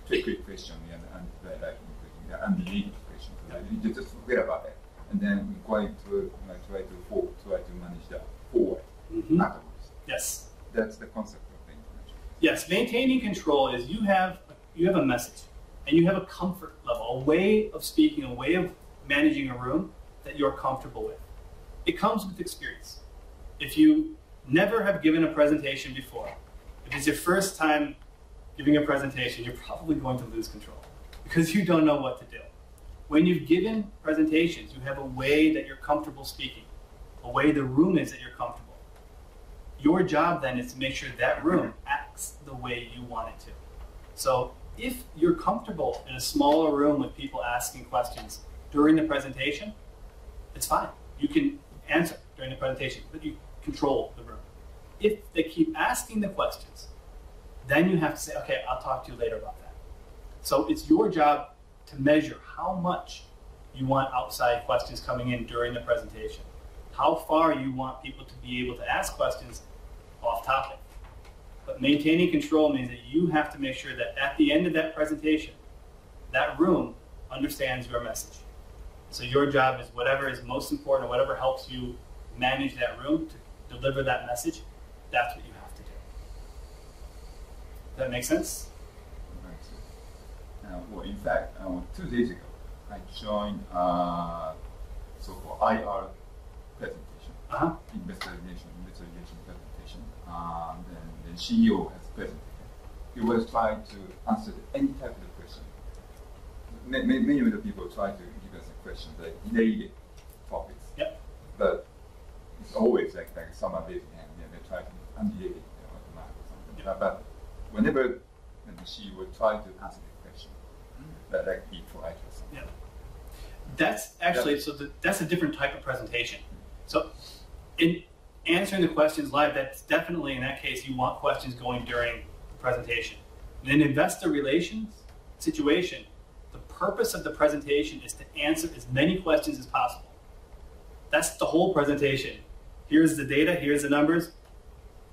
quick question and unrelated question, you just forget about it, and then we're going to try to manage that forward afterwards. Yes. That's the concept of the information. Yes, maintaining control is you have a message, and you have a comfort level, a way of speaking, a way of managing a room that you're comfortable with. It comes with experience. If you never have given a presentation before, if it's your first time giving a presentation, you're probably going to lose control because you don't know what to do. When you've given presentations, you have a way that you're comfortable speaking, a way the room is that you're comfortable. Your job then is to make sure that room acts the way you want it to. So if you're comfortable in a smaller room with people asking questions during the presentation, it's fine. You can answer during the presentation, but you control the room. If they keep asking the questions, then you have to say, okay, I'll talk to you later about that. So it's your job to measure how much you want outside questions coming in during the presentation, how far you want people to be able to ask questions off topic. But maintaining control means that you have to make sure that at the end of that presentation, that room understands your message. So your job is whatever is most important, or whatever helps you manage that room to deliver that message, that's what you have to do. Does that make sense? Well, in fact, 2 days ago, I joined so-called IR presentation, investor relation presentation. Then the CEO has presented. He was trying to answer any type of question. Many of the people try to give us a question, like related topics. Yep. But it's always like someone raising hand, they try to unrelated or something. Yep. But whenever the CEO would try to answer the question, like be polite or something. Yeah. That's actually, that's a different type of presentation. So in answering the questions live, that's definitely, in that case, you want questions going during the presentation. In an investor relations situation, the purpose of the presentation is to answer as many questions as possible. That's the whole presentation. Here's the data, here's the numbers.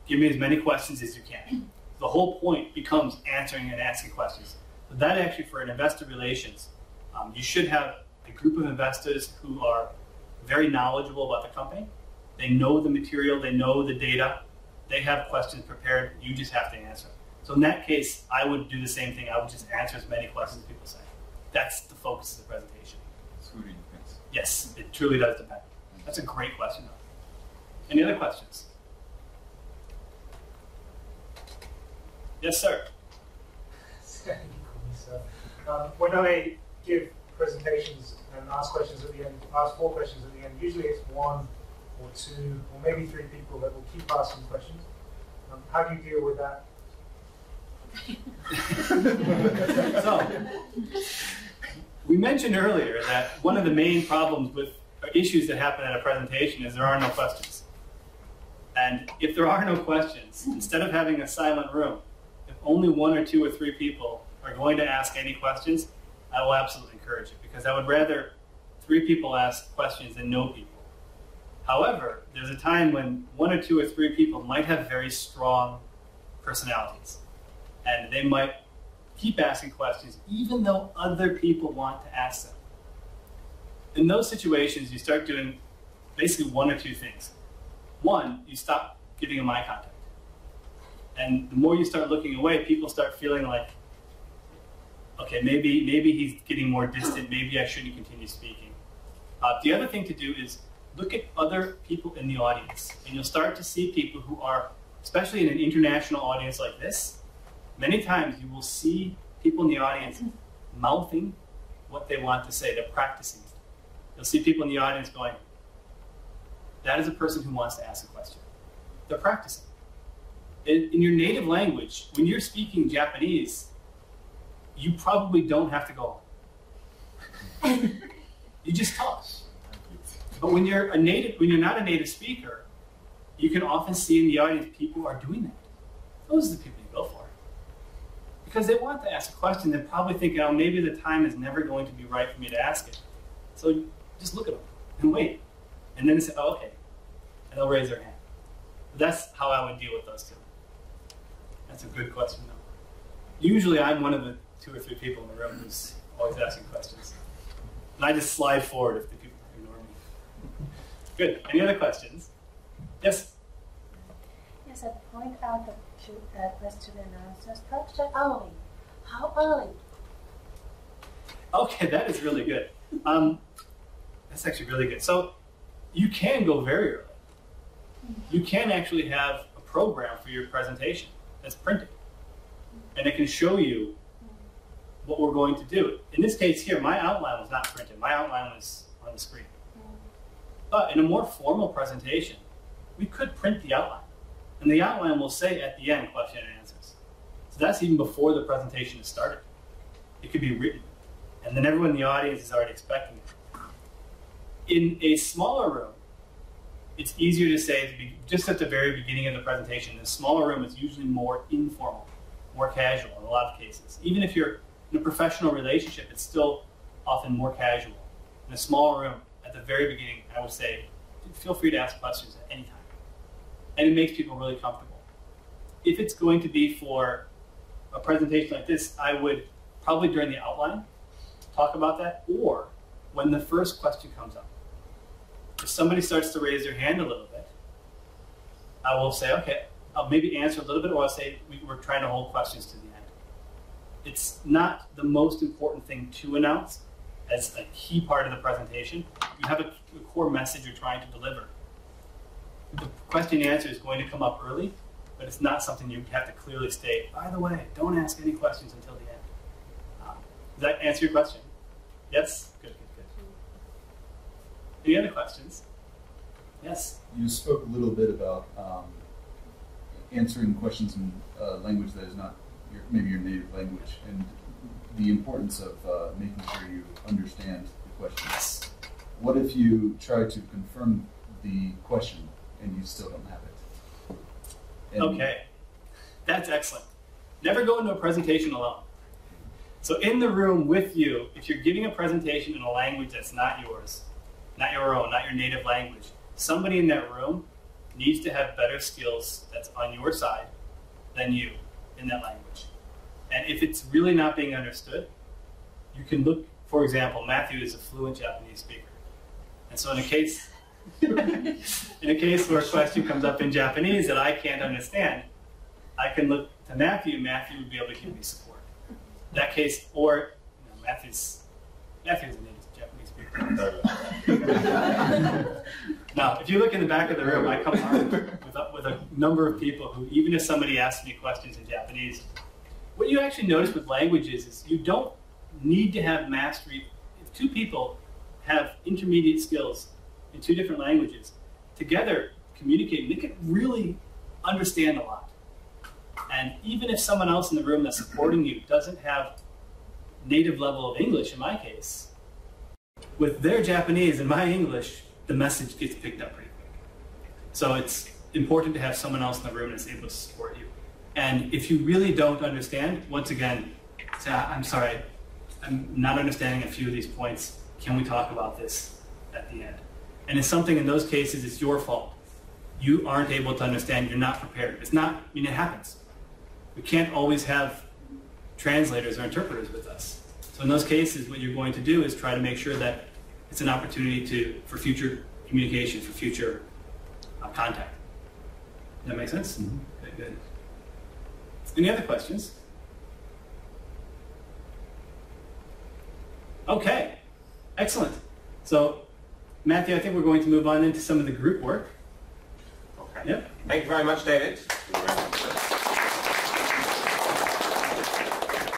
Give me as many questions as you can. The whole point becomes answering and asking questions. So that actually, for an investor relations, you should have a group of investors who are very knowledgeable about the company. They know the material, they know the data, they have questions prepared, you just have to answer. So in that case, I would do the same thing. I would just answer as many questions as people say. That's the focus of the presentation. It really depends. Yes, it truly does depend. That's a great question, though. Any other questions? Yes, sir. When I give presentations and ask questions at the end, ask 4 questions at the end, usually it's 1 or 2 or maybe 3 people that will keep asking questions. How do you deal with that? So, we mentioned earlier that one of the main problems with issues that happen at a presentation is there are no questions. And if there are no questions, instead of having a silent room, if only 1 or 2 or 3 people are going to ask any questions, I will absolutely encourage it, because I would rather 3 people ask questions than no people. However, there's a time when 1 or 2 or 3 people might have very strong personalities, and they might keep asking questions even though other people want to ask them. in those situations, you start doing basically one or two things. One, you stop giving them eye contact. And the more you start looking away, people start feeling like, okay, maybe he's getting more distant, maybe I shouldn't continue speaking. The other thing to do is look at other people in the audience. And you'll start to see people who are, especially in an international audience like this, many times you will see people in the audience mouthing what they want to say. They're practicing. You'll see people in the audience going, that is a person who wants to ask a question. They're practicing. In your native language, when you're speaking Japanese, you probably don't have to go on. You just talk. But when you're not a native speaker, you can often see in the audience people are doing that. Those are the people you go for. Because they want to ask a question, they're probably thinking, oh, maybe the time is never going to be right for me to ask it. So just look at them and wait. And then say, oh, okay. And they'll raise their hand. That's how I would deal with those two. That's a good question, though. Usually I'm one of the 2 or 3 people in the room who's always asking questions. And I just slide forward if the people ignore me. Good. Any other questions? Yes? Yes, I point out the question and answer structure early. How early? Okay, that is really good. That's actually really good. So you can go very early. You can actually have a program for your presentation that's printed. And it can show you what we're going to do. In this case here, my outline was not printed. My outline was on the screen. But in a more formal presentation, we could print the outline. And the outline will say at the end, question and answers. So that's even before the presentation is started. It could be written. And then everyone in the audience is already expecting it. In a smaller room, it's easier to say, just at the very beginning of the presentation, in a smaller room, it's usually more informal, more casual in a lot of cases. Even if you're in a professional relationship, it's still often more casual. In a smaller room, at the very beginning, I would say, feel free to ask questions at any time. And it makes people really comfortable. If it's going to be for a presentation like this, I would probably during the outline talk about that, or when the first question comes up. If somebody starts to raise their hand a little bit, I will say, okay, I'll maybe answer a little bit, or I'll say we're trying to hold questions to the end. It's not the most important thing to announce as a key part of the presentation. You have a core message you're trying to deliver. The question and answer is going to come up early, but it's not something you have to clearly state. By the way, don't ask any questions until the end. Does that answer your question? Yes? Good, good, good. Any other questions? Yes? You spoke a little bit about answering questions in language that is not maybe your native language, and the importance of making sure you understand the question. Yes. What if you try to confirm the question and you still don't have it? And okay, that's excellent. Never go into a presentation alone. So in the room with you, if you're giving a presentation in a language that's not yours, not your own, not your native language, somebody in that room needs to have better skills that's on your side than you in that language. And if it's really not being understood, you can look, for example, Matthew is a fluent Japanese speaker. And so in a case where a question comes up in Japanese that I can't understand, I can look to Matthew, Matthew would be able to give me support. In that case, or Matthew's a native Japanese speaker. Now, if you look in the back of the room, I come armed with a number of people who, even if somebody asks me questions in Japanese, what you actually notice with languages is you don't need to have mastery. If 2 people have intermediate skills in 2 different languages, together communicating, they can really understand a lot. And even if someone else in the room that's supporting you doesn't have native level of English, in my case, with their Japanese and my English, the message gets picked up pretty quick. So it's important to have someone else in the room that's able to support you. And if you really don't understand, once again, say, I'm sorry, I'm not understanding a few of these points. Can we talk about this at the end? And it's something in those cases, it's your fault. You aren't able to understand, you're not prepared. It's not, it happens. We can't always have translators or interpreters with us. So in those cases, what you're going to do is try to make sure that it's an opportunity for future communication, for future contact. Does that make sense? Mm-hmm. Okay, good. Any other questions? Okay, excellent. So, Matthew, I think we're going to move on into some of the group work. Okay. Yep. Thank you very much, David.